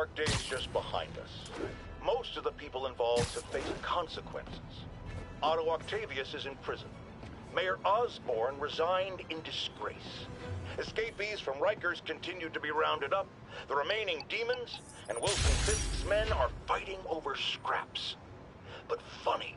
dark days just behind us. Most of the people involved have faced consequences. Otto Octavius is in prison. Mayor Osborn resigned in disgrace. Escapees from Rikers continue to be rounded up. The remaining demons and Wilson Fisk's men are fighting over scraps. But funny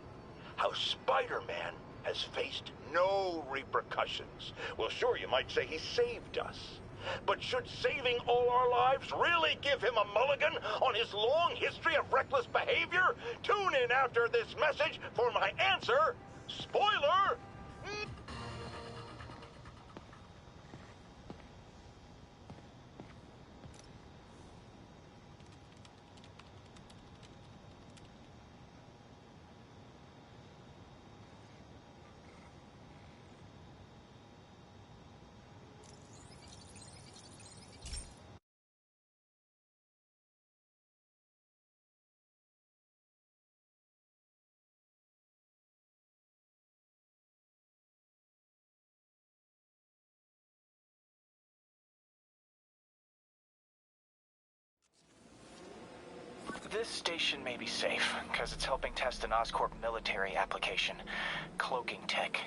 how Spider-Man has faced no repercussions. Well, sure, you might say he saved us. But should saving all our lives really give him a mulligan on his long history of reckless behavior? Tune in after this message for my answer. Spoiler! This station may be safe, because it's helping test an Oscorp military application, cloaking tech.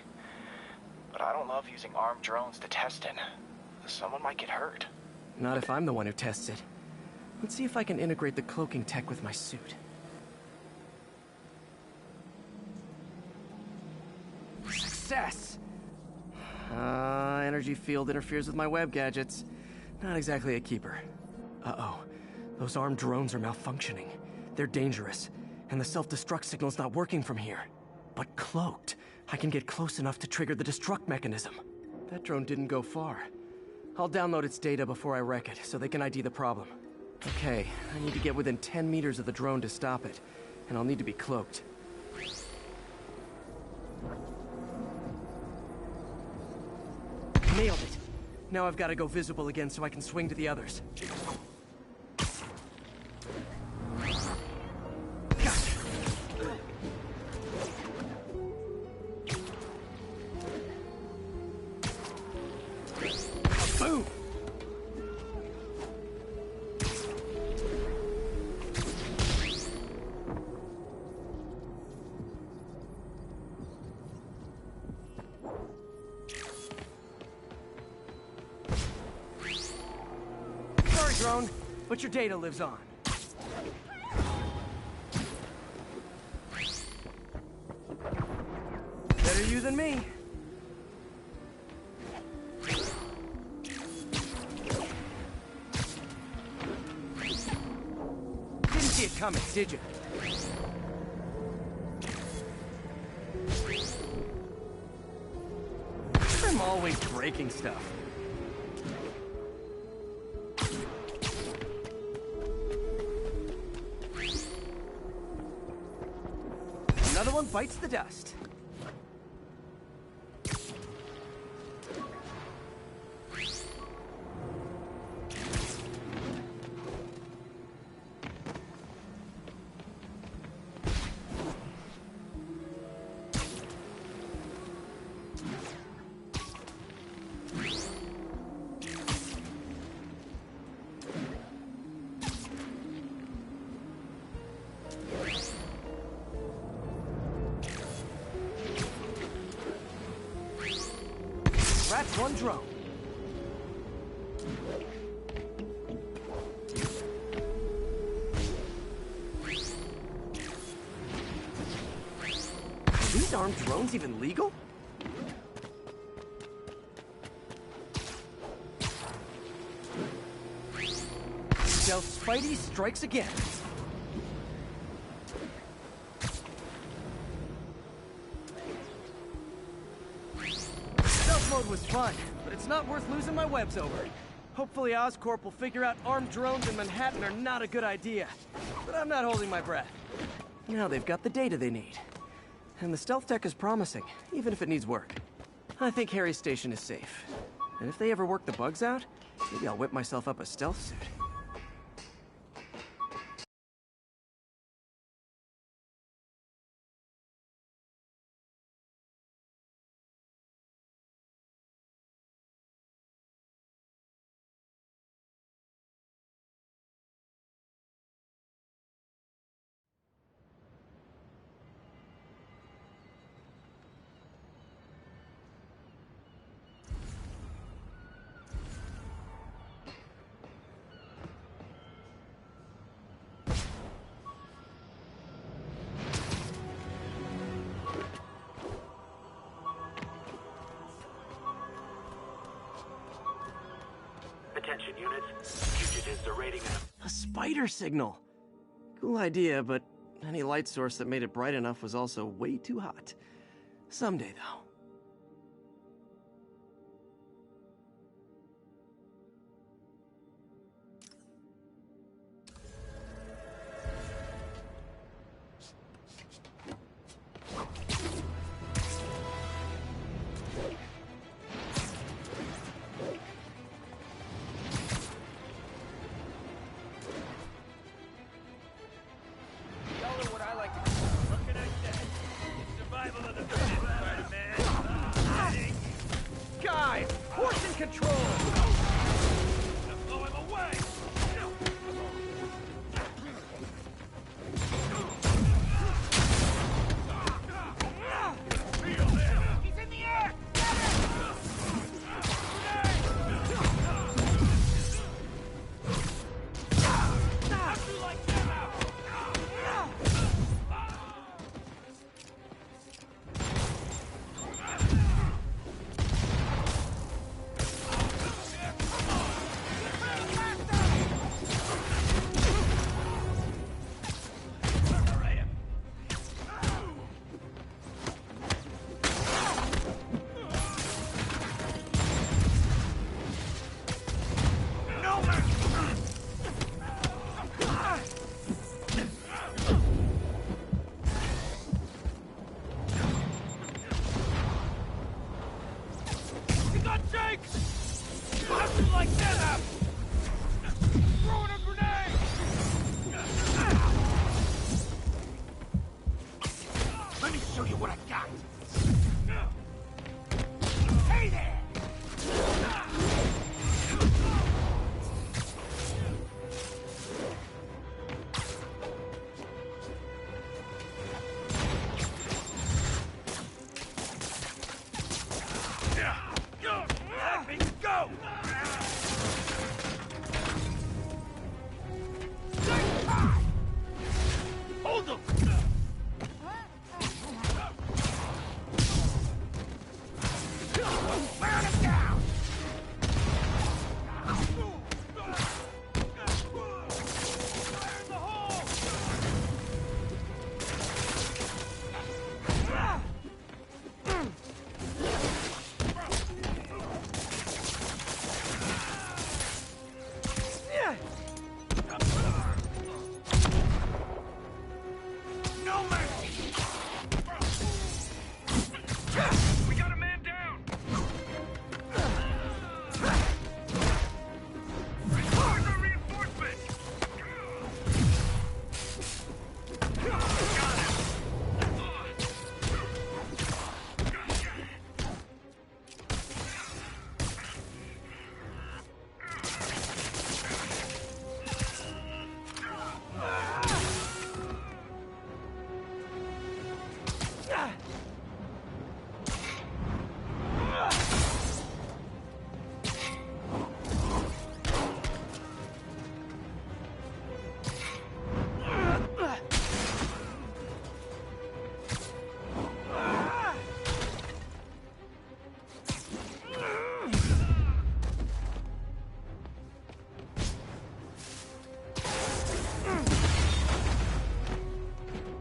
But I don't love using armed drones to test it. Someone might get hurt. Not if I'm the one who tests it. Let's see if I can integrate the cloaking tech with my suit. Success! Energy field interferes with my web gadgets. Not exactly a keeper. Uh-oh. Those armed drones are malfunctioning. They're dangerous, and the self-destruct signal's not working from here. But cloaked, I can get close enough to trigger the destruct mechanism. That drone didn't go far. I'll download its data before I wreck it, so they can ID the problem. Okay, I need to get within 10 meters of the drone to stop it, and I'll need to be cloaked. Nailed it! Now I've got to go visible again so I can swing to the others. Boom! Sorry, drone, but your data lives on. Better you than me. Didn't see it coming, did you? I'm always breaking stuff. Another one bites the dust. That's one drone. Are these armed drones even legal? Stealth Spidey strikes again. Stealth mode was fun, but it's not worth losing my webs over. Hopefully Oscorp will figure out armed drones in Manhattan are not a good idea. But I'm not holding my breath. Now they've got the data they need. And the stealth tech is promising, even if it needs work. I think Harry's station is safe. And if they ever work the bugs out, maybe I'll whip myself up a stealth suit. Attention units, fugitives are raiding A spider signal! Cool idea, but any light source that made it bright enough was also way too hot. Someday, though.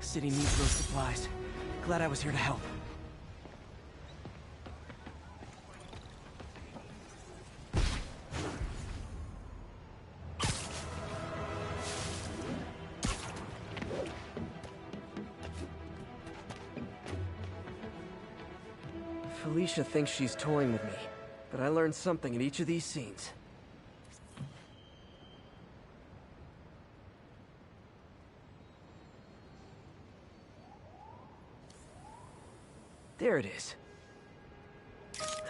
City needs those supplies. Glad I was here to help. Felicia thinks she's toying with me, but I learned something in each of these scenes. There it is.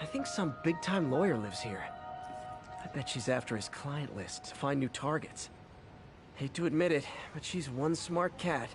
I think some big-time lawyer lives here. I bet she's after his client list to find new targets. Hate to admit it, but she's one smart cat.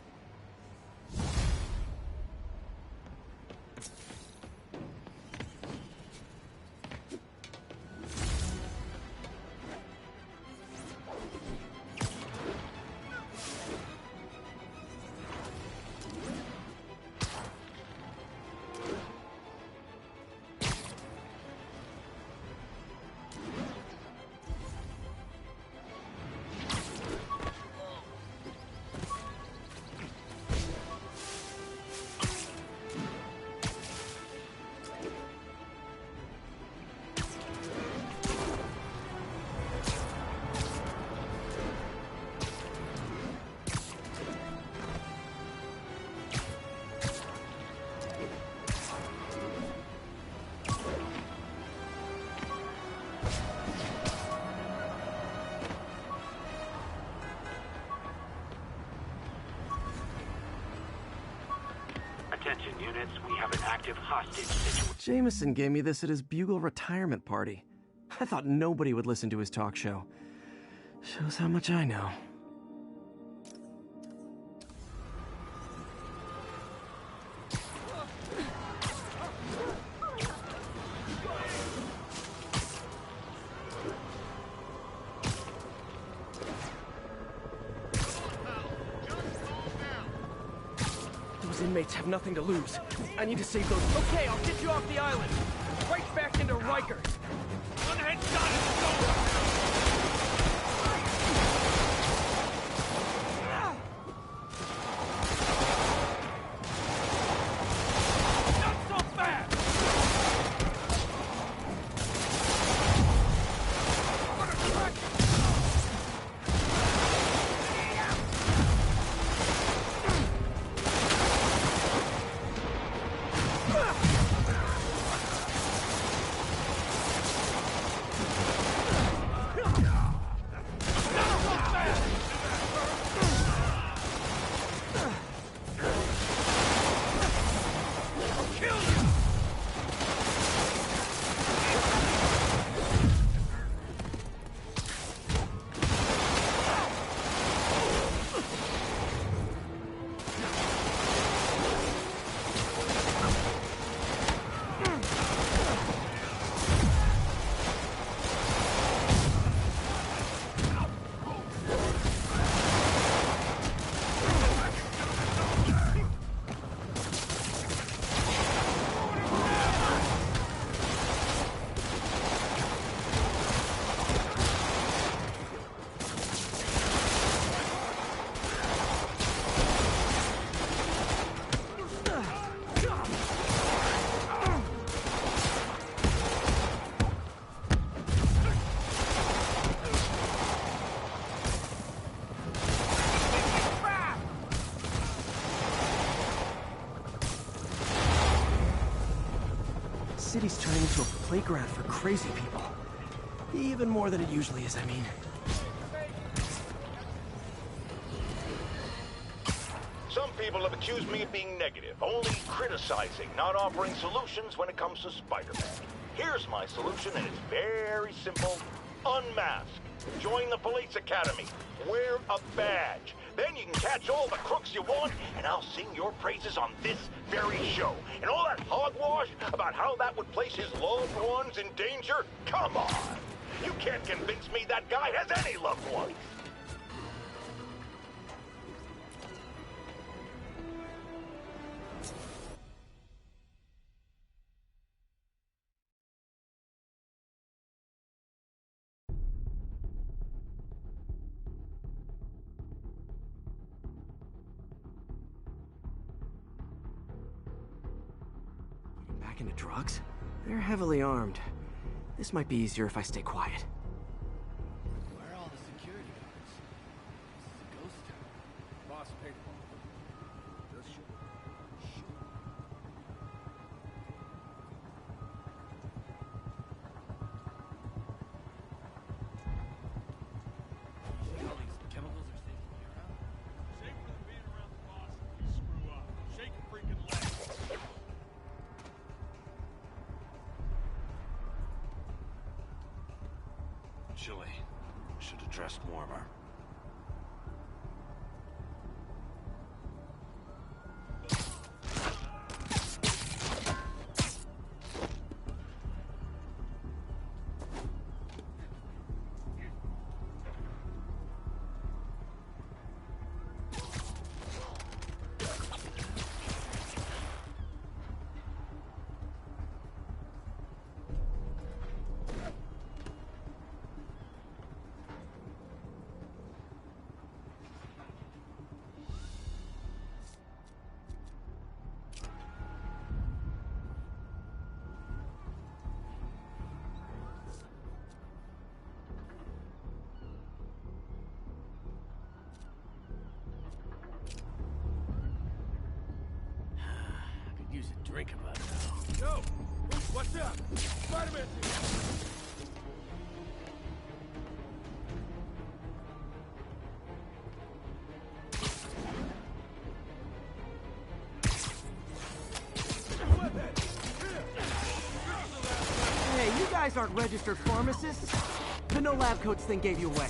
Attention units, we have an active hostage situation. Jameson gave me this at his Bugle retirement party. I thought nobody would listen to his talk show. Shows how much I know. Those inmates have nothing to lose. I need to save those. Okay, I'll get you off the island. Right back into Rikers. One headshot is over. City's turning into a playground for crazy people. Even more than it usually is, I mean. Some people have accused me of being negative, only criticizing, not offering solutions when it comes to Spider-Man. Here's my solution, and it's very simple. Unmask. Join the police academy. Wear a badge. Then you can catch all the crooks you want, and I'll sing your praises on this very show. And all that hogwash about how that would place his loved ones in danger? Come on! You can't convince me that guy has any loved ones! Back into drugs? They're heavily armed. This might be easier if I stay quiet. Where are all the security guards? This is a ghost town. Boss paid for it. Just shoot. All these chemicals are safe to be around. Safer than being around the boss if you screw up. Shake a freaking leg. Chilly. Should have dressed warmer. Use a drink about now. Yo! What's up? Spider-Man's here! guys aren't registered pharmacists? The no lab coats thing gave you away.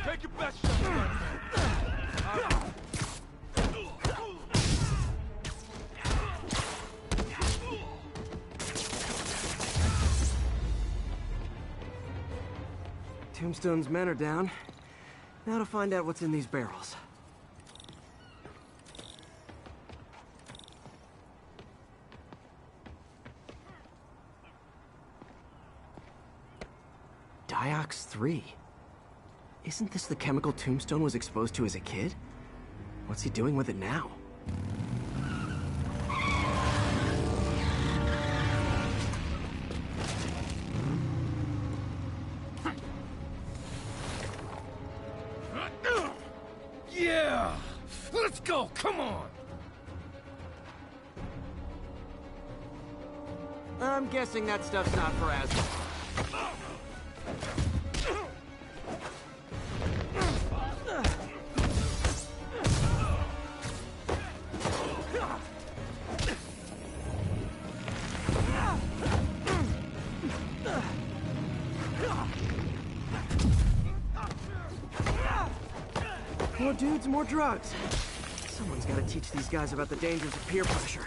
Take your best shot, man. Tombstone's men are down. Now to find out what's in these barrels. Diox 3. Isn't this the chemical Tombstone was exposed to as a kid? What's he doing with it now? Yeah! Let's go, come on! I'm guessing that stuff's not for asthma. More dudes, more drugs. Someone's got to teach these guys about the dangers of peer pressure.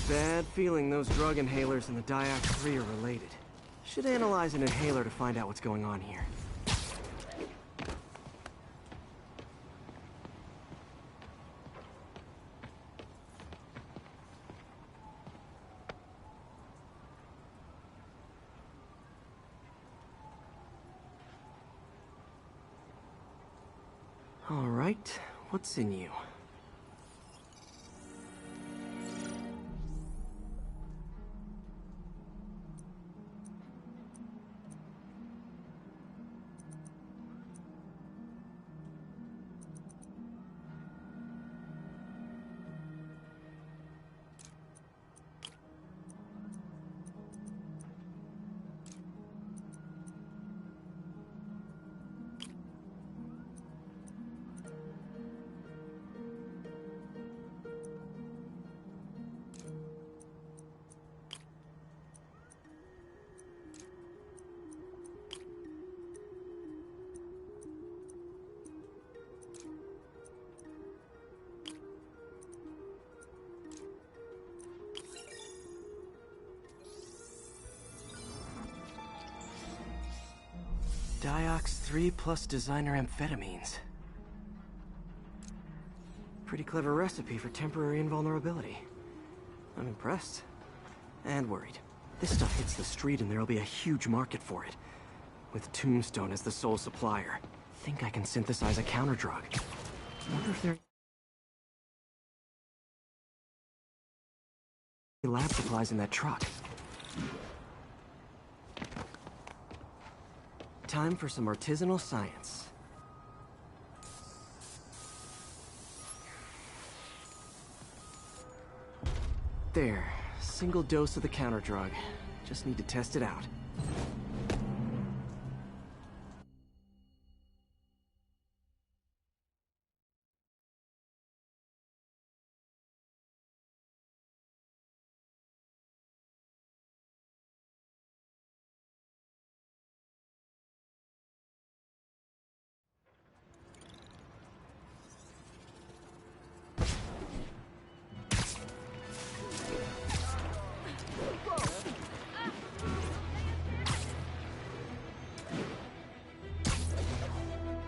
Bad feeling those drug inhalers and the Diox 3 are related. Should analyze an inhaler to find out what's going on here. All right, what's in you? Diox 3 plus designer amphetamines. Pretty clever recipe for temporary invulnerability. I'm impressed. And worried. This stuff hits the street and there'll be a huge market for it. With Tombstone as the sole supplier, think I can synthesize a counter-drug. Wonder if there are any lab supplies in that truck. Time for some artisanal science. There. Single dose of the counter-drug. Just need to test it out.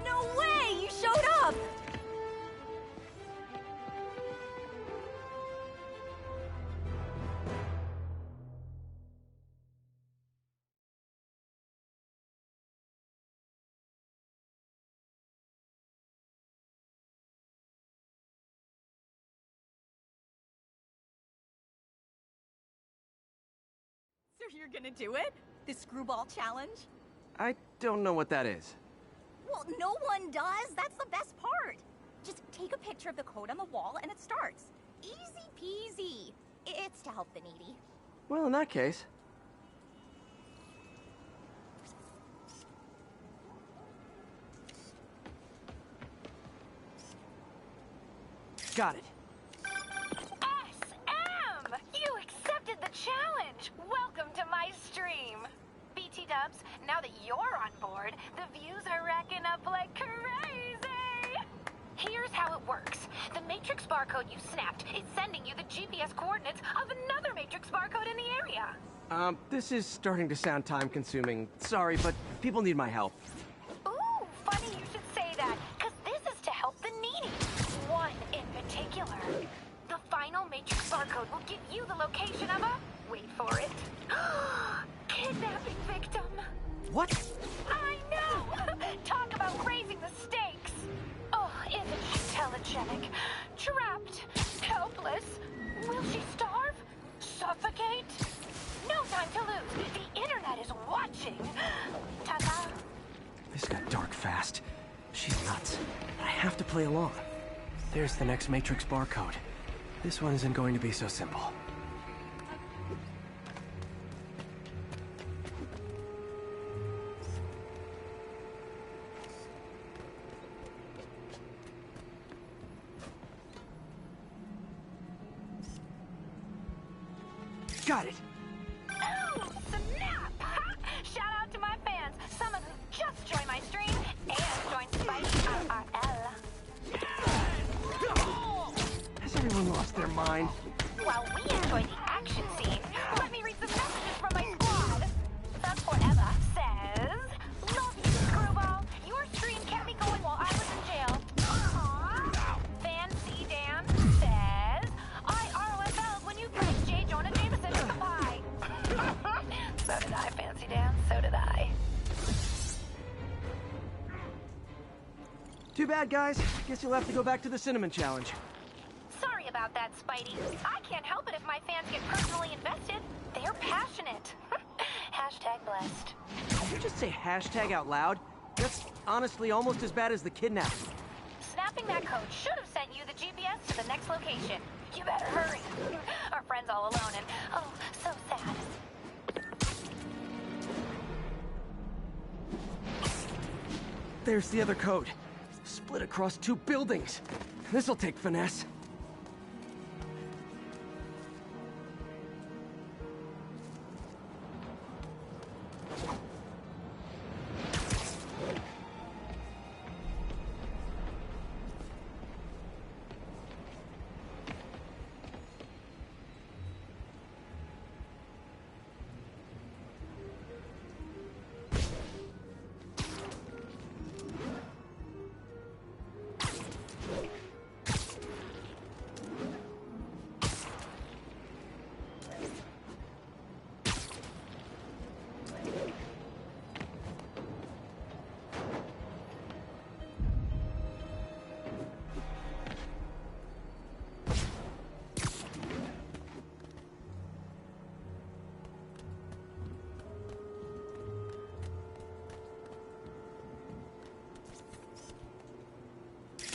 No way! You showed up! So you're gonna do it? The screwball challenge? I don't know what that is. Well, no one does. That's the best part. Just take a picture of the code on the wall and it starts. Easy peasy. It's to help the needy. Well, in that case... Got it. SM! You accepted the challenge! Welcome to my stream! BT Dubs, now that you're on board, the views are racking up like crazy! Here's how it works. The Matrix barcode you snapped is sending you the GPS coordinates of another Matrix barcode in the area. This is starting to sound time-consuming. Sorry, but people need my help. Ooh, funny you should say that, because this is to help the needy. One in particular. The final Matrix barcode will give you the location of a... wait for it. Kidnapping victim. What? I know! Talk about raising the stakes. Oh, isn't she telegenic? Trapped. Helpless. Will she starve? Suffocate? No time to lose. The internet is watching. Ta-da. This got dark fast. She's nuts. I have to play along. There's the next Matrix barcode. This one isn't going to be so simple. Got it! Ooh, snap! Shout out to my fans, some of who just joined my stream and joined Spidey IRL. Has everyone lost their mind? While we enjoy the action scene, let me read some messages from my squad. Thug Forever says, love you, Screwball. Your stream kept me going while I was in jail. Aww. Fancy Dan says, I ROFL'd when you pressed J. Jonah Jameson in the pie. So did I, Fancy Dan. So did I. Too bad, guys. Guess you'll have to go back to the Cinnamon Challenge. Sorry about that, Spidey. I can't help it if my fans get personally invested. They're passionate. Hashtag blessed. Did you just say hashtag out loud? That's honestly almost as bad as the kidnapping. Snapping that code should have sent you the GPS to the next location. You better hurry. Our friend's all alone and, oh, so sad. There's the other code. Split across 2 buildings. This'll take finesse.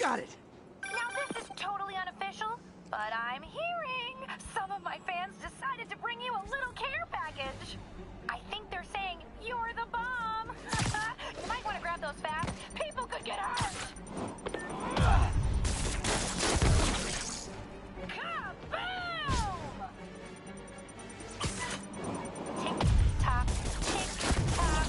Got it! Now this is totally unofficial, but I'm hearing some of my fans decided to bring you a little care package. I think they're saying you're the bomb. You might want to grab those fast. People could get hurt. Kaboom! Tick tock, tick tock.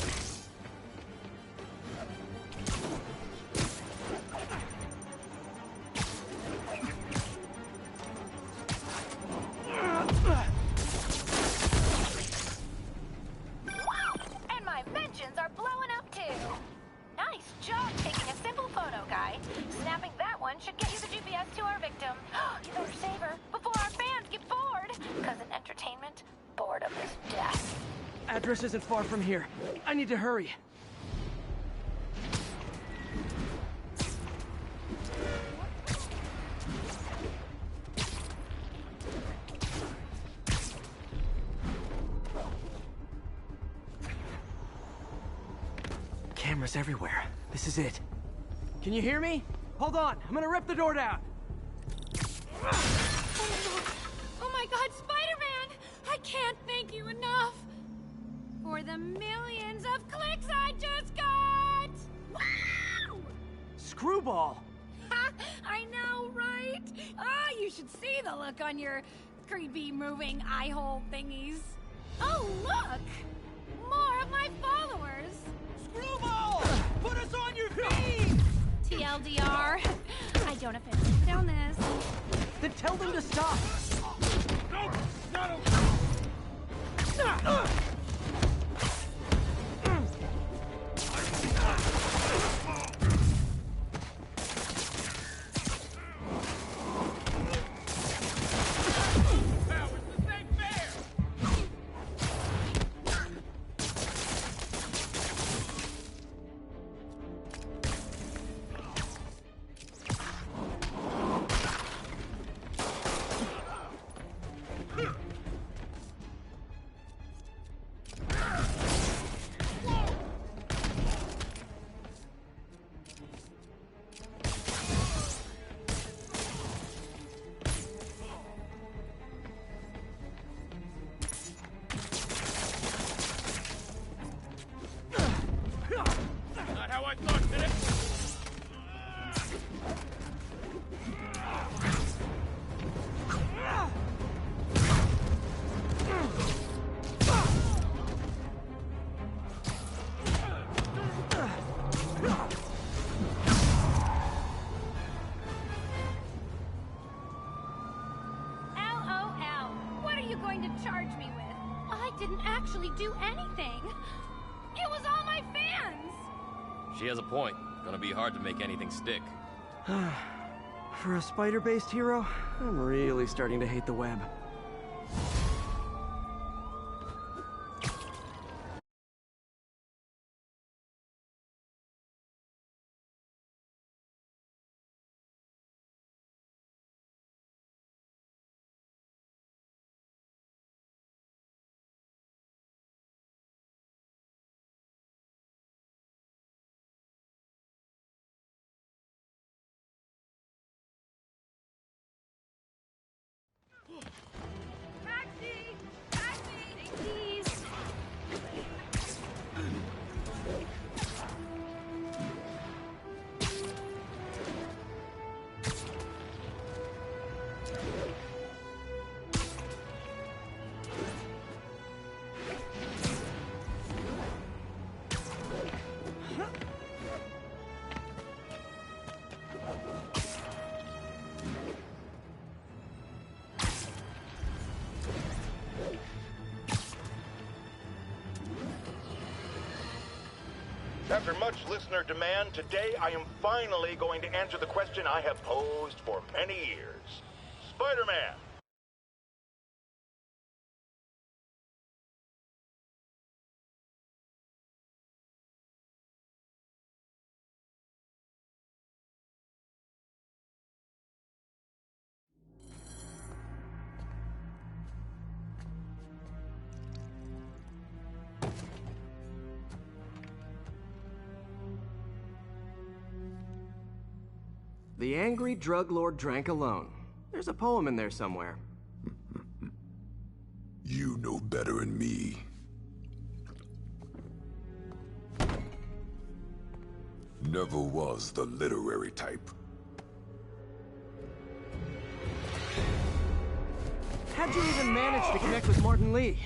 And my mentions are blowing up too. Nice job taking a simple photo, guy. Snapping that one should get you the GPS to our victim. You better save her before our fans get bored. Because in entertainment, boredom is death. Address isn't far from here. I need to hurry. Cameras everywhere. This is it. Can you hear me? Hold on, I'm gonna rip the door down. Oh my god, Spider-Man! I can't thank you enough for the millions of clicks I just got! Wow! Screwball! Ha! I know, right? Ah, you should see the look on your creepy moving eye hole thingies. Oh, look! More of my followers! Screwball! Put us on your feet! TLDR. I don't have to live down this. Then tell them to stop! No! Not a... Powers, this ain't fair! Not how I thought today. LOL. What are you going to charge me with? I didn't actually do anything. It was all my fans. She has a point. Gonna be hard to make anything stick. For a spider-based hero, I'm really starting to hate the web. Taxi! Taxi! Please. After much listener demand, today I am finally going to answer the question I have posed for many years. Spider-Man, The angry drug lord drank alone. There's a poem in there somewhere. You know better than me. Never was the literary type. How'd you even manage to connect with Martin Lee?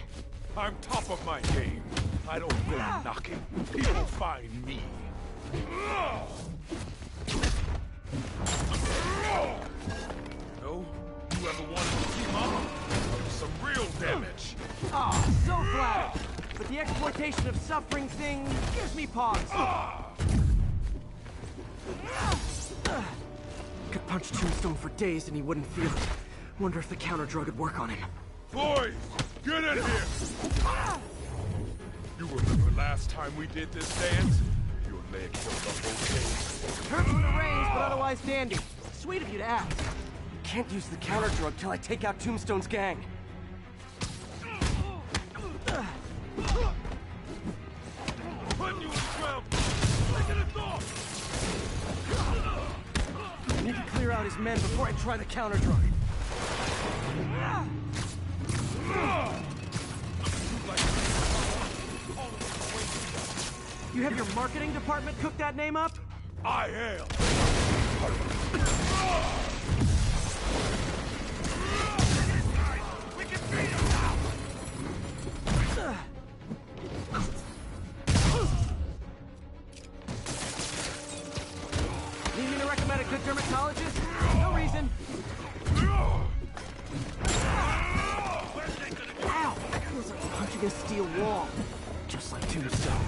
I'm top of my game. I don't go knocking. People find me. No? You ever wanted to team up? Some real damage. Oh, so flat. But the exploitation of suffering thing gives me pause. Could punch Tombstone for days and he wouldn't feel it. Wonder if the counter drug would work on him. Boys, get in here! You remember last time we did this dance? Your leg killed the whole thing. Hurts when it rains, but otherwise dandy. Sweet of you to ask. Can't use the counter drug till I take out Tombstone's gang. Putting you in the ground! Taking us off! I need to clear out his men before I try the counter drug. You have your marketing department cook that name up? I am! We can beat him now! Need me to recommend a good dermatologist? No reason. Ow! Feels like punching a steel wall. Just like Tombstone.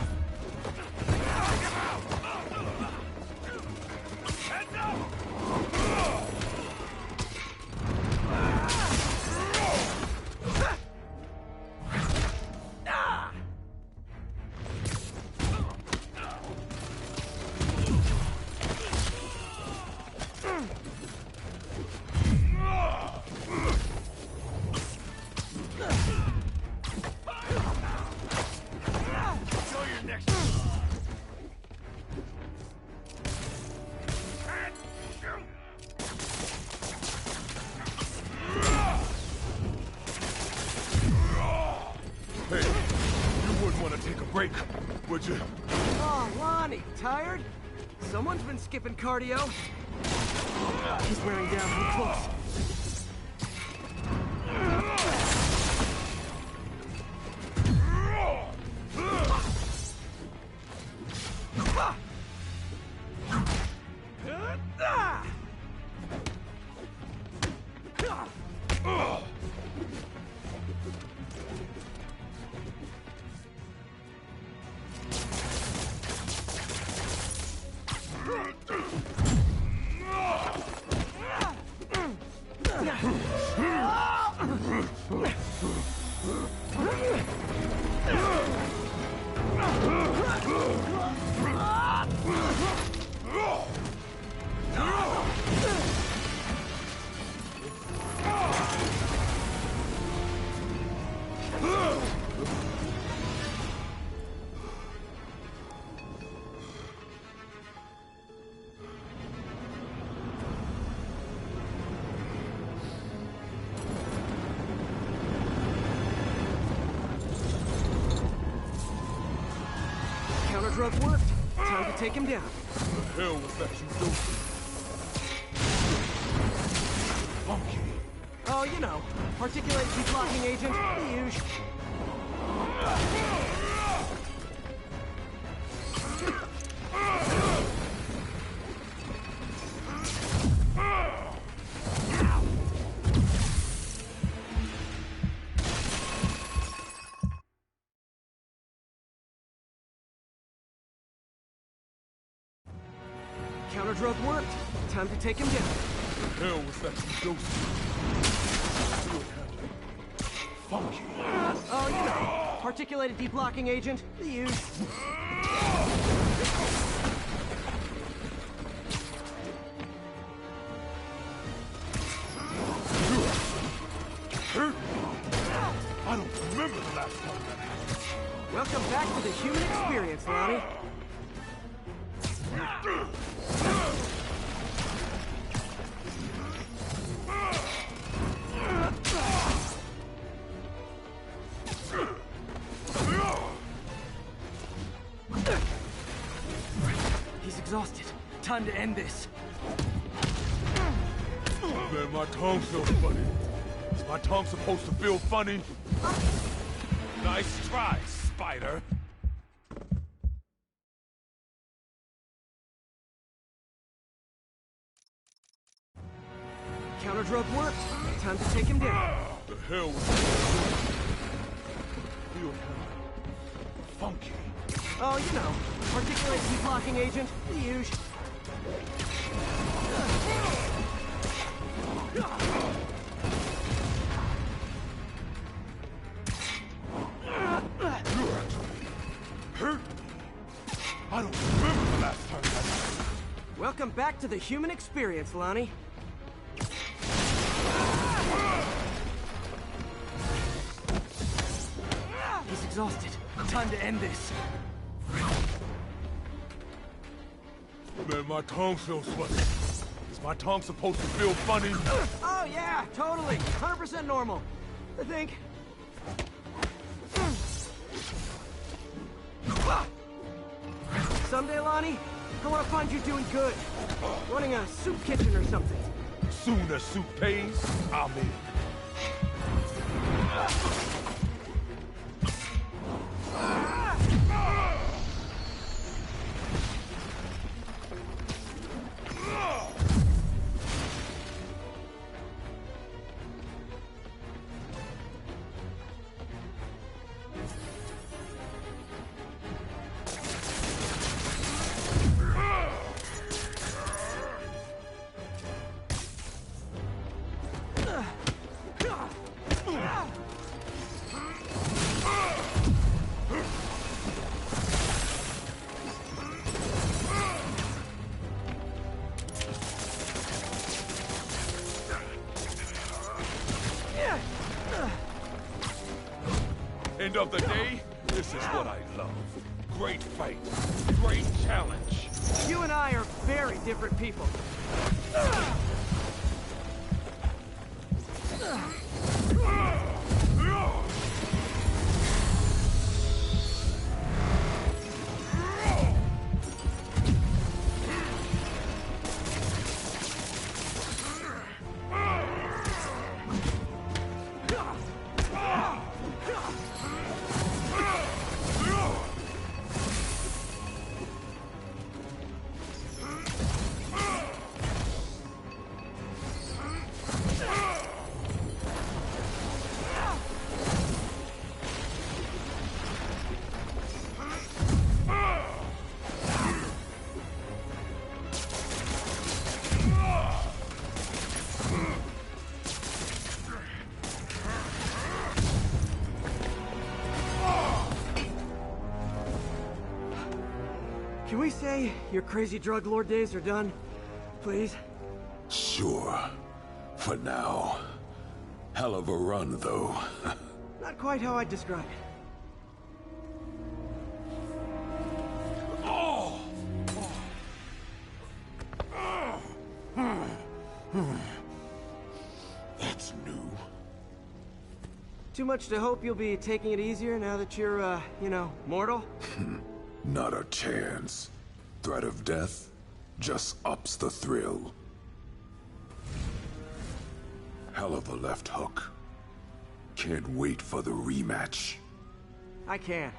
Would you? Oh, Lonnie, tired? Someone's been skipping cardio. He's wearing down her close. Drug worked. Time to take him down. What the hell was that you doing? Funky. Oh, you know, particulate deblocking agent, the usual. Counter drug worked. Time to take him down. What the hell was that you doing? Funky. Oh, you know, particulated deblocking agent, the usual. I don't remember the last time that happened. Welcome back to the human experience, Lonnie. exhausted. Time to end this. Man, my tongue feels funny. Is my tongue supposed to feel funny? Nice try, Spider. Counter drug worked. Time to take him down. The hell was feel funky. Oh, you know, articulate heat blocking agent. The usual. Hurt? I don't remember the last time that. Welcome back to the human experience, Lonnie. He's exhausted. Time to end this. Man, my tongue feels funny. Is my tongue supposed to feel funny? Oh yeah, totally. 100% normal. I think. Someday, Lonnie, I want to find you doing good. Running a soup kitchen or something. Soon as soup pays, I'm in. End of the day, this is what I love. Great fight, great challenge. You and I are very different people. Can we say your crazy drug lord days are done? Please? Sure. For now. Hell of a run, though. Not quite how I'd describe it. Oh! That's new. Too much to hope you'll be taking it easier now that you're, you know, mortal? Not a chance. Threat of death just ups the thrill. Hell of a left hook. Can't wait for the rematch. I can.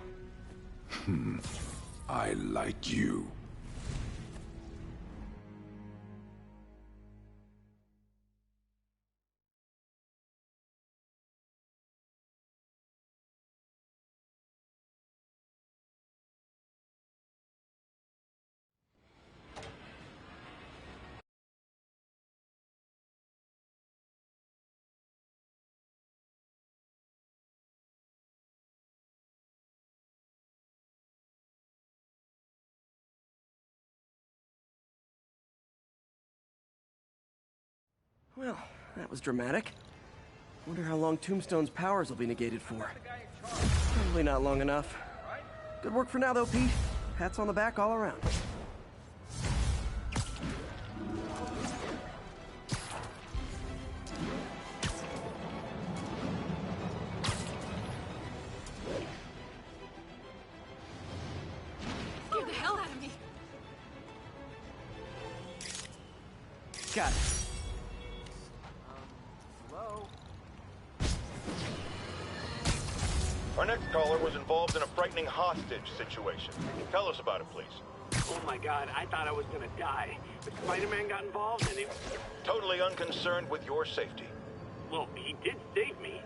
I like you. Well, that was dramatic. Wonder how long Tombstone's powers will be negated for. Probably not long enough. Good work for now, though, Pete. Pats on the back all around. Scared the hell out of me. Got it. Hello? Our next caller was involved in a frightening hostage situation. Tell us about it, please. Oh my god, I thought I was gonna die. But Spider-Man got involved and he... Totally unconcerned with your safety. Well, he did save me.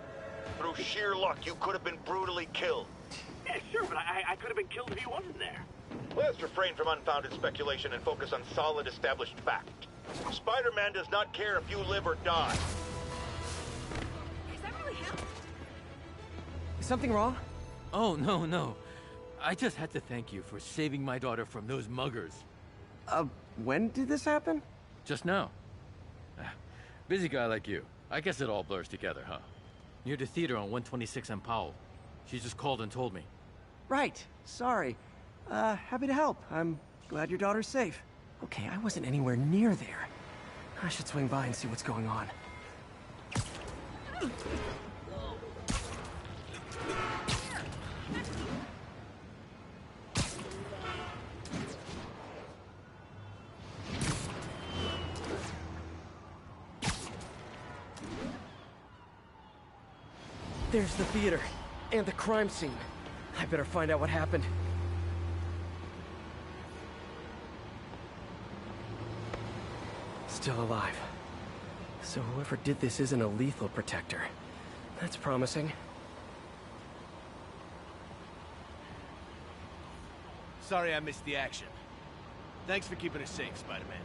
Through sheer luck, you could have been brutally killed. Yeah, sure, but I could have been killed if he wasn't there. Let's refrain from unfounded speculation and focus on solid, established fact. Spider-Man does not care if you live or die. Is that really him? Is something wrong? Oh, no. I just had to thank you for saving my daughter from those muggers. When did this happen? Just now. Busy guy like you. I guess it all blurs together, huh? Near the theater on 126 and Powell. She just called and told me. Right. Sorry. Happy to help. I'm glad your daughter's safe. Okay, I wasn't anywhere near there. I should swing by and see what's going on. There's the theater, and the crime scene. I better find out what happened. Still alive. So whoever did this isn't a lethal protector. That's promising. Sorry I missed the action. Thanks for keeping us safe, Spider-Man.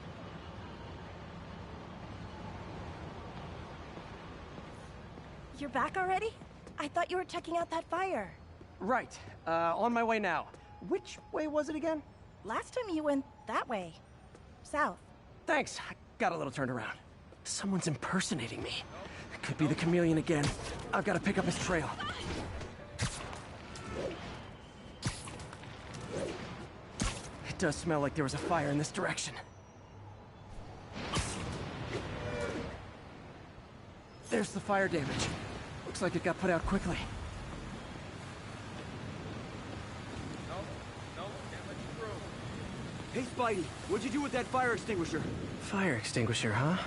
You're back already? I thought you were checking out that fire. Right. On my way now. Which way was it again? Last time you went that way. South. Thanks. I got a little turned around. Someone's impersonating me. It could be the chameleon again. I've got to pick up his trail. It does smell like there was a fire in this direction. There's the fire damage. Looks like it got put out quickly. Hey, Spidey, what'd you do with that fire extinguisher? Fire extinguisher, huh?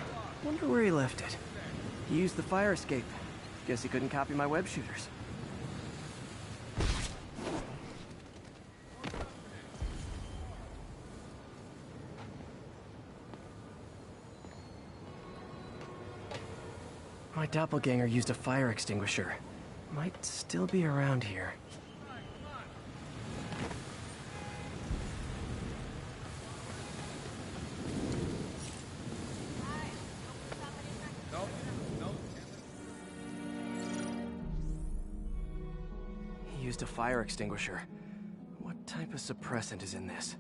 Wonder where he left it. He used the fire escape. Guess he couldn't copy my web shooters. My doppelganger used a fire extinguisher. Might still be around here. He used a fire extinguisher. What type of suppressant is in this?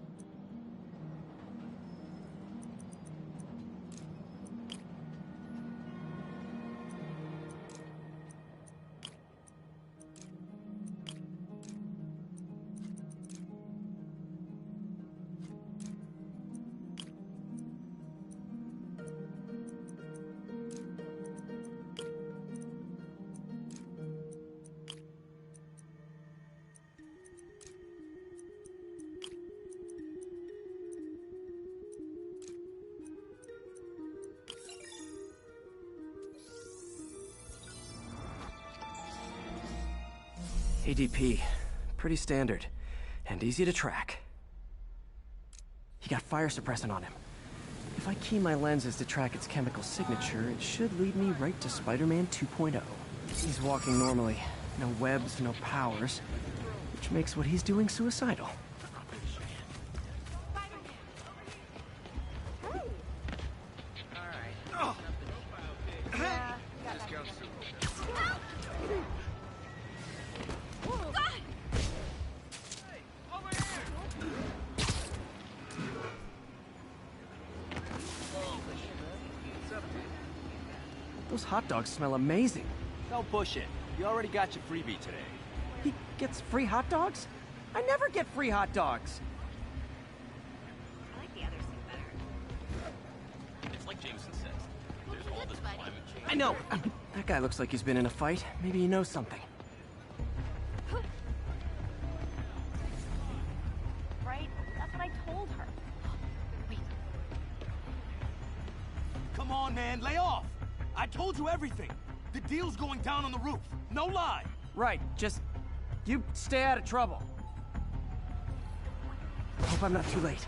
ADP. Pretty standard. And easy to track. He got fire suppressant on him. If I key my lenses to track its chemical signature, it should lead me right to Spider-Man 2.0. He's walking normally. No webs, no powers. Which makes what he's doing suicidal. Those hot dogs smell amazing. Don't push it. You already got your freebie today. He gets free hot dogs? I never get free hot dogs. I like the other suit better. It's like Jameson says. There's all this climate change. I know. That guy looks like he's been in a fight. Maybe he knows something. Right? That's what I told her. Wait. Come on, man, lay off! I told you everything. The deal's going down on the roof. No lie. Right, just... you stay out of trouble. Hope I'm not too late.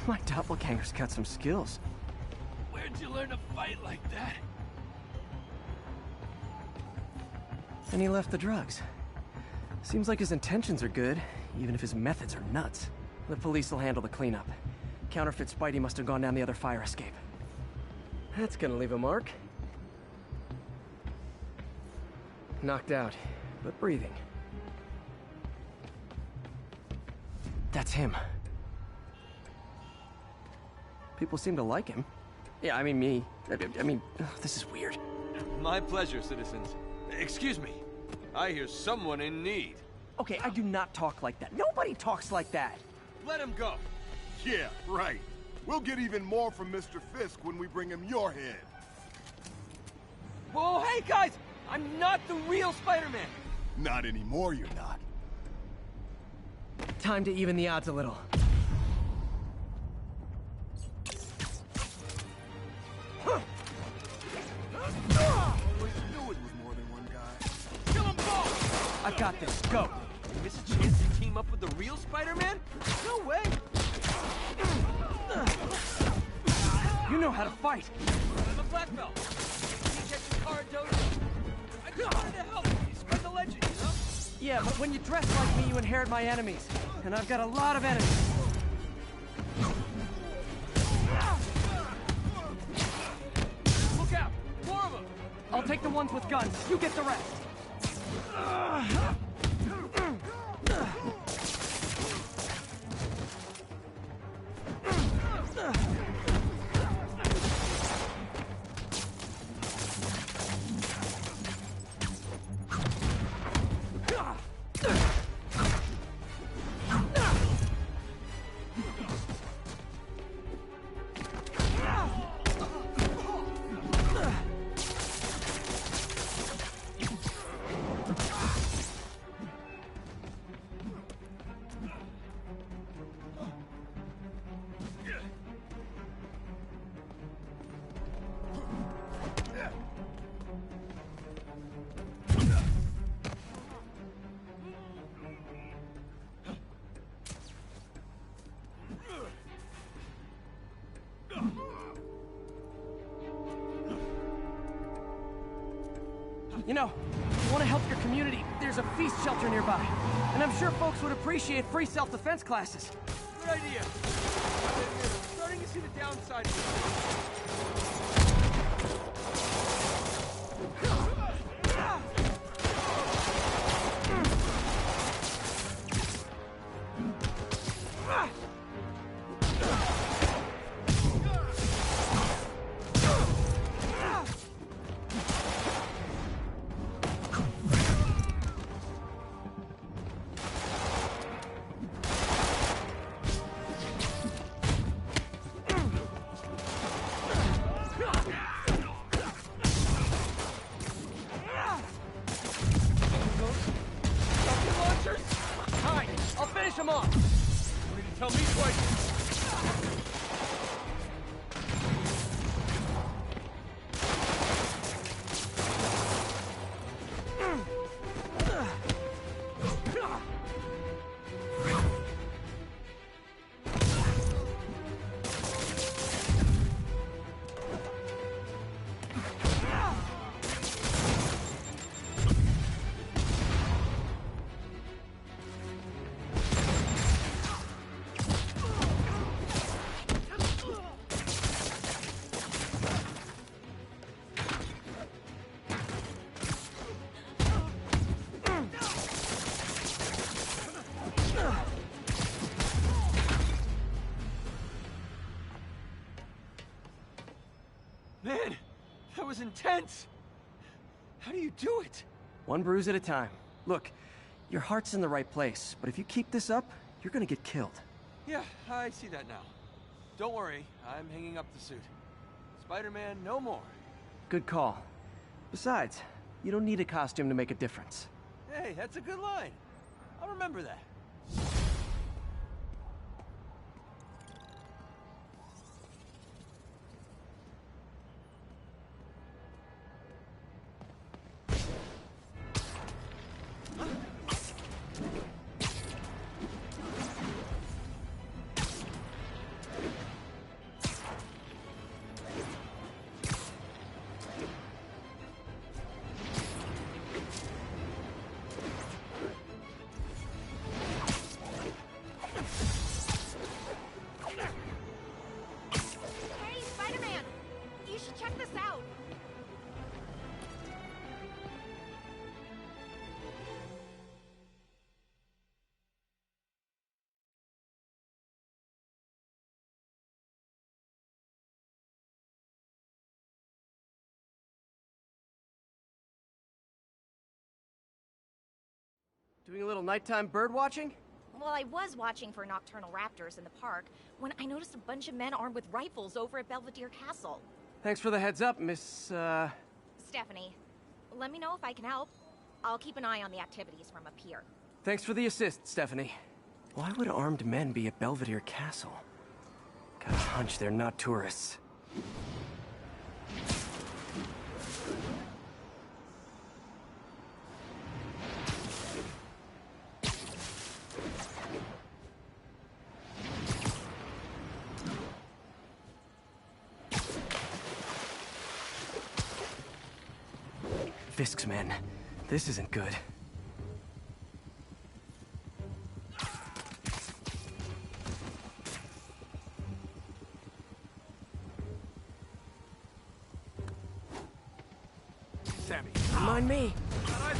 My doppelganger's got some skills. Where'd you learn to fight like that? And he left the drugs. Seems like his intentions are good, even if his methods are nuts. The police will handle the cleanup. Counterfeit Spidey must have gone down the other fire escape. That's gonna leave a mark. Knocked out, but breathing. That's him. People seem to like him. Yeah, I mean me. I mean, ugh, this is weird. My pleasure, citizens. Excuse me. I hear someone in need. Okay, I do not talk like that. Nobody talks like that. Let him go. Yeah, right. We'll get even more from Mr. Fisk when we bring him your head. Whoa, hey guys! I'm not the real Spider-Man! Not anymore, you're not. Time to even the odds a little. Always knew it was more than one guy. Kill them both! I've got this. Go! You miss a chance to team up with the real Spider-Man? No way! You know how to fight! I'm a black belt. You get your car dojo. I just wanted to help. You spread the legend, you know? Yeah, but when you dress like me, you inherit my enemies. And I've got a lot of enemies. Look out! More of them! I'll take the ones with guns. You get the rest. You know, if you want to help your community, there's a feast shelter nearby. And I'm sure folks would appreciate free self-defense classes. Good idea. I'm starting to see the downside of Finish him off! You need to tell me twice. Man, that was intense! How do you do it? One bruise at a time. Look, your heart's in the right place, but if you keep this up, you're gonna get killed. Yeah, I see that now. Don't worry, I'm hanging up the suit. Spider-Man, no more. Good call. Besides, you don't need a costume to make a difference. Hey, that's a good line. I'll remember that. Doing a little nighttime bird watching? Well, I was watching for nocturnal raptors in the park when I noticed a bunch of men armed with rifles over at Belvedere Castle. Thanks for the heads up, Miss, Stephanie, let me know if I can help. I'll keep an eye on the activities from up here. Thanks for the assist, Stephanie. Why would armed men be at Belvedere Castle? Got a hunch they're not tourists. Fisk's men. This isn't good. Sammy. Mind me. I'm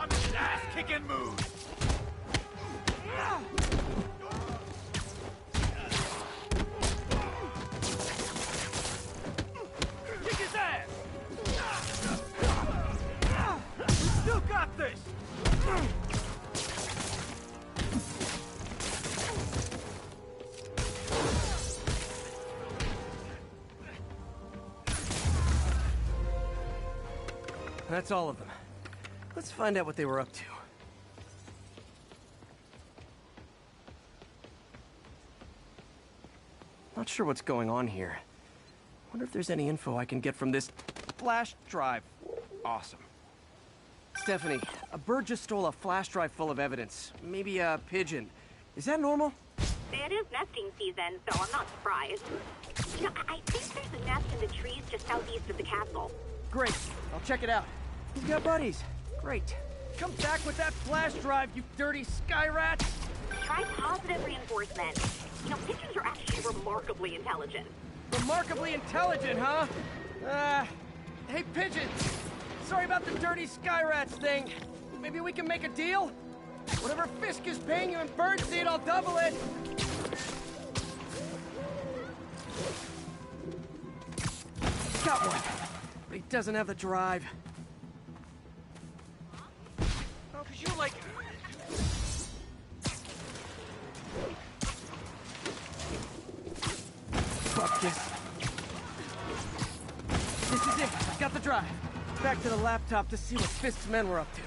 in an ass-kicking mood. Kick his ass! We still got this! That's all of them. Let's find out what they were up to. Not sure what's going on here. Wonder if there's any info I can get from this flash drive. Awesome. Stephanie, a bird just stole a flash drive full of evidence. Maybe a pigeon. Is that normal? It is nesting season, so I'm not surprised. You know, I think there's a nest in the trees just southeast of the castle. Great. I'll check it out. You've got buddies. Great. Come back with that flash drive, you dirty sky rats! Try positive reinforcement. You know, pigeons are actually remarkably intelligent. Remarkably intelligent, huh? Hey, pigeons! Sorry about the dirty sky rats thing. Maybe we can make a deal? Whatever Fisk is paying you in birdseed, I'll double it! Got one. But he doesn't have the drive. Oh, 'cause you like... Fuck this. This is it. Got the drive. Back to the laptop to see what Fisk's men were up to.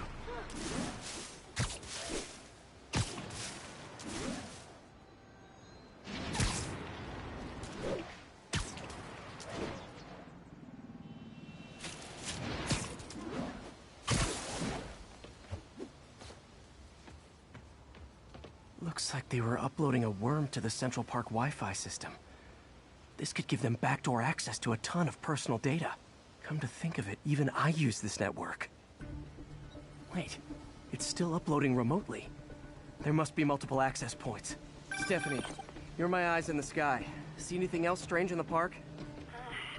Looks like they were uploading a worm to the Central Park Wi-Fi system. This could give them backdoor access to a ton of personal data. Come to think of it, even I use this network. Wait, it's still uploading remotely. There must be multiple access points. Stephanie, you're my eyes in the sky. See anything else strange in the park?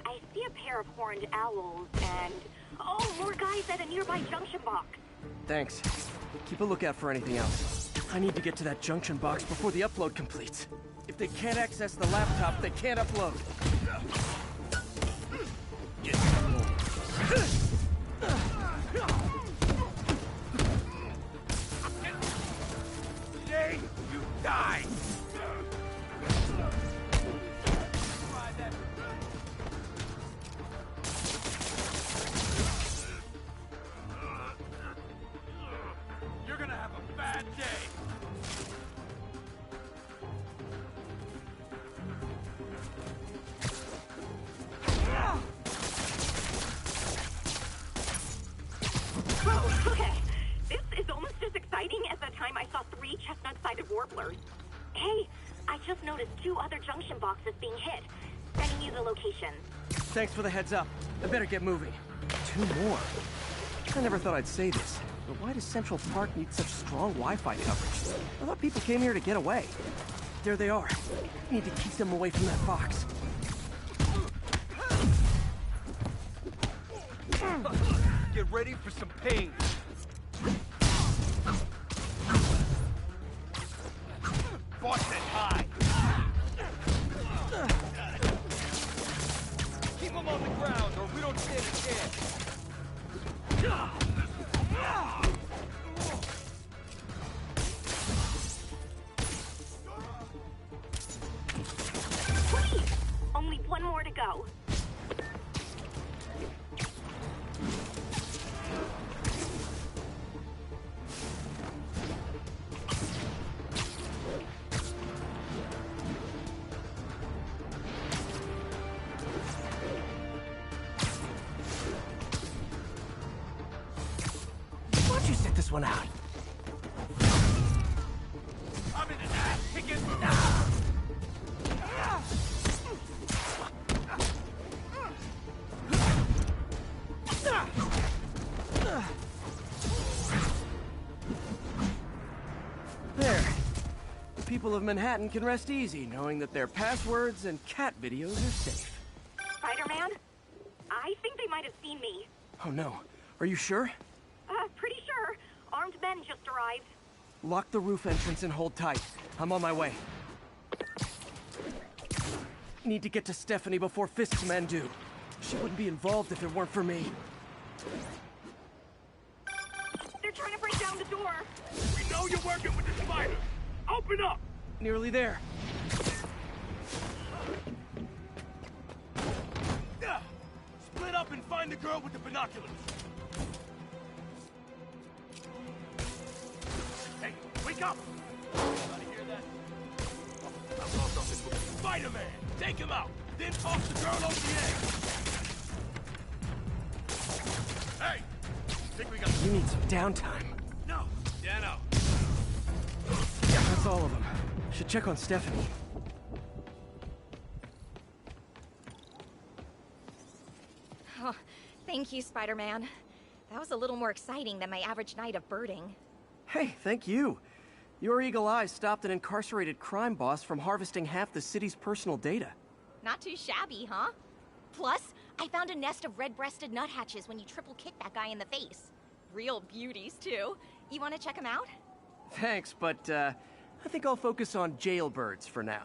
I see a pair of horned owls and... Oh, more guys at a nearby junction box. Thanks. Keep a lookout for anything else. I need to get to that junction box before the upload completes. If they can't access the laptop, they can't upload. Today, you die! You're gonna have a bad day! Okay, this is almost as exciting as the time I saw 3 chestnut-sided warblers. Hey, I just noticed 2 other junction boxes being hit. Sending you the locations. Thanks for the heads up. I better get moving. 2 more. I never thought I'd say this, but why does Central Park need such strong Wi-Fi coverage? I thought people came here to get away. There they are. I need to keep them away from that box. Get ready for some pain. Boston high. Keep them on the ground or we don't stand a chance. check this one out. I'm in the ass kicking. There. The people of Manhattan can rest easy knowing that their passwords and cat videos are safe. Spider-Man? I think they might have seen me. Oh no. Are you sure? Pretty sure. Armed men just arrived. Lock the roof entrance and hold tight. I'm on my way. Need to get to Stephanie before Fisk's men do. She wouldn't be involved if it weren't for me. They're trying to break down the door. We know you're working with the spider. Open up! Nearly there. Split up and find the girl with the binoculars. Hey, wake up! Anybody hear that? I'm lost on this with Spider-Man! Take him out! Then toss the girl over the edge! Hey! Think we got... You need some downtime. No! Dano! That's all of them. Should check on Stephanie. Oh, thank you, Spider-Man. That was a little more exciting than my average night of birding. Hey, thank you. Your eagle eye stopped an incarcerated crime boss from harvesting half the city's personal data. Not too shabby, huh? Plus, I found a nest of red-breasted nuthatches when you triple kicked that guy in the face. Real beauties, too. You want to check them out? Thanks, but I think I'll focus on jailbirds for now.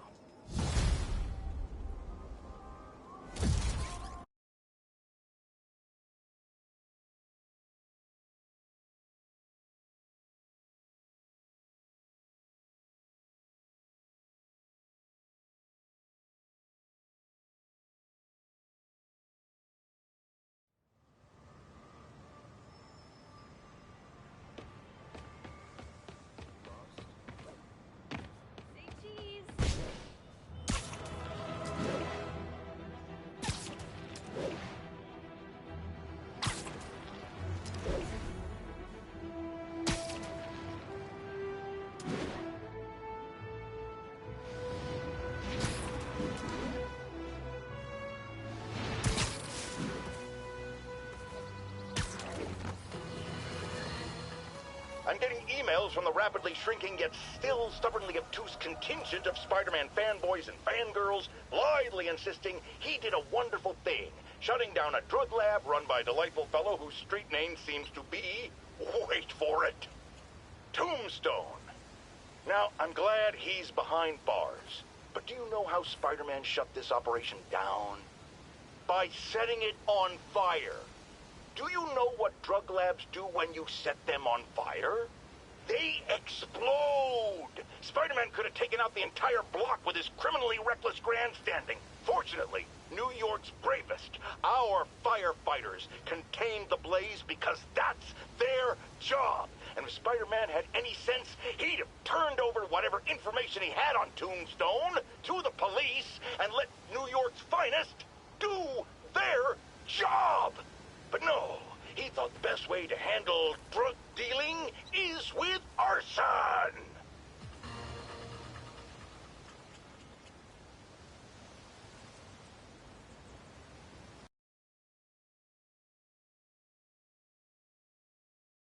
I'm getting emails from the rapidly shrinking yet still stubbornly obtuse contingent of Spider-Man fanboys and fangirls, blithely insisting he did a wonderful thing, shutting down a drug lab run by a delightful fellow whose street name seems to be, wait for it, Tombstone. Now, I'm glad he's behind bars, but do you know how Spider-Man shut this operation down? By setting it on fire. Do you know what drug labs do when you set them on fire? They explode! Spider-Man could have taken out the entire block with his criminally reckless grandstanding. Fortunately, New York's bravest, our firefighters, contained the blaze because that's their job. And if Spider-Man had any sense, he'd have turned over whatever information he had on Tombstone to the police and let New York's finest do their job. But no, he thought the best way to handle drug dealing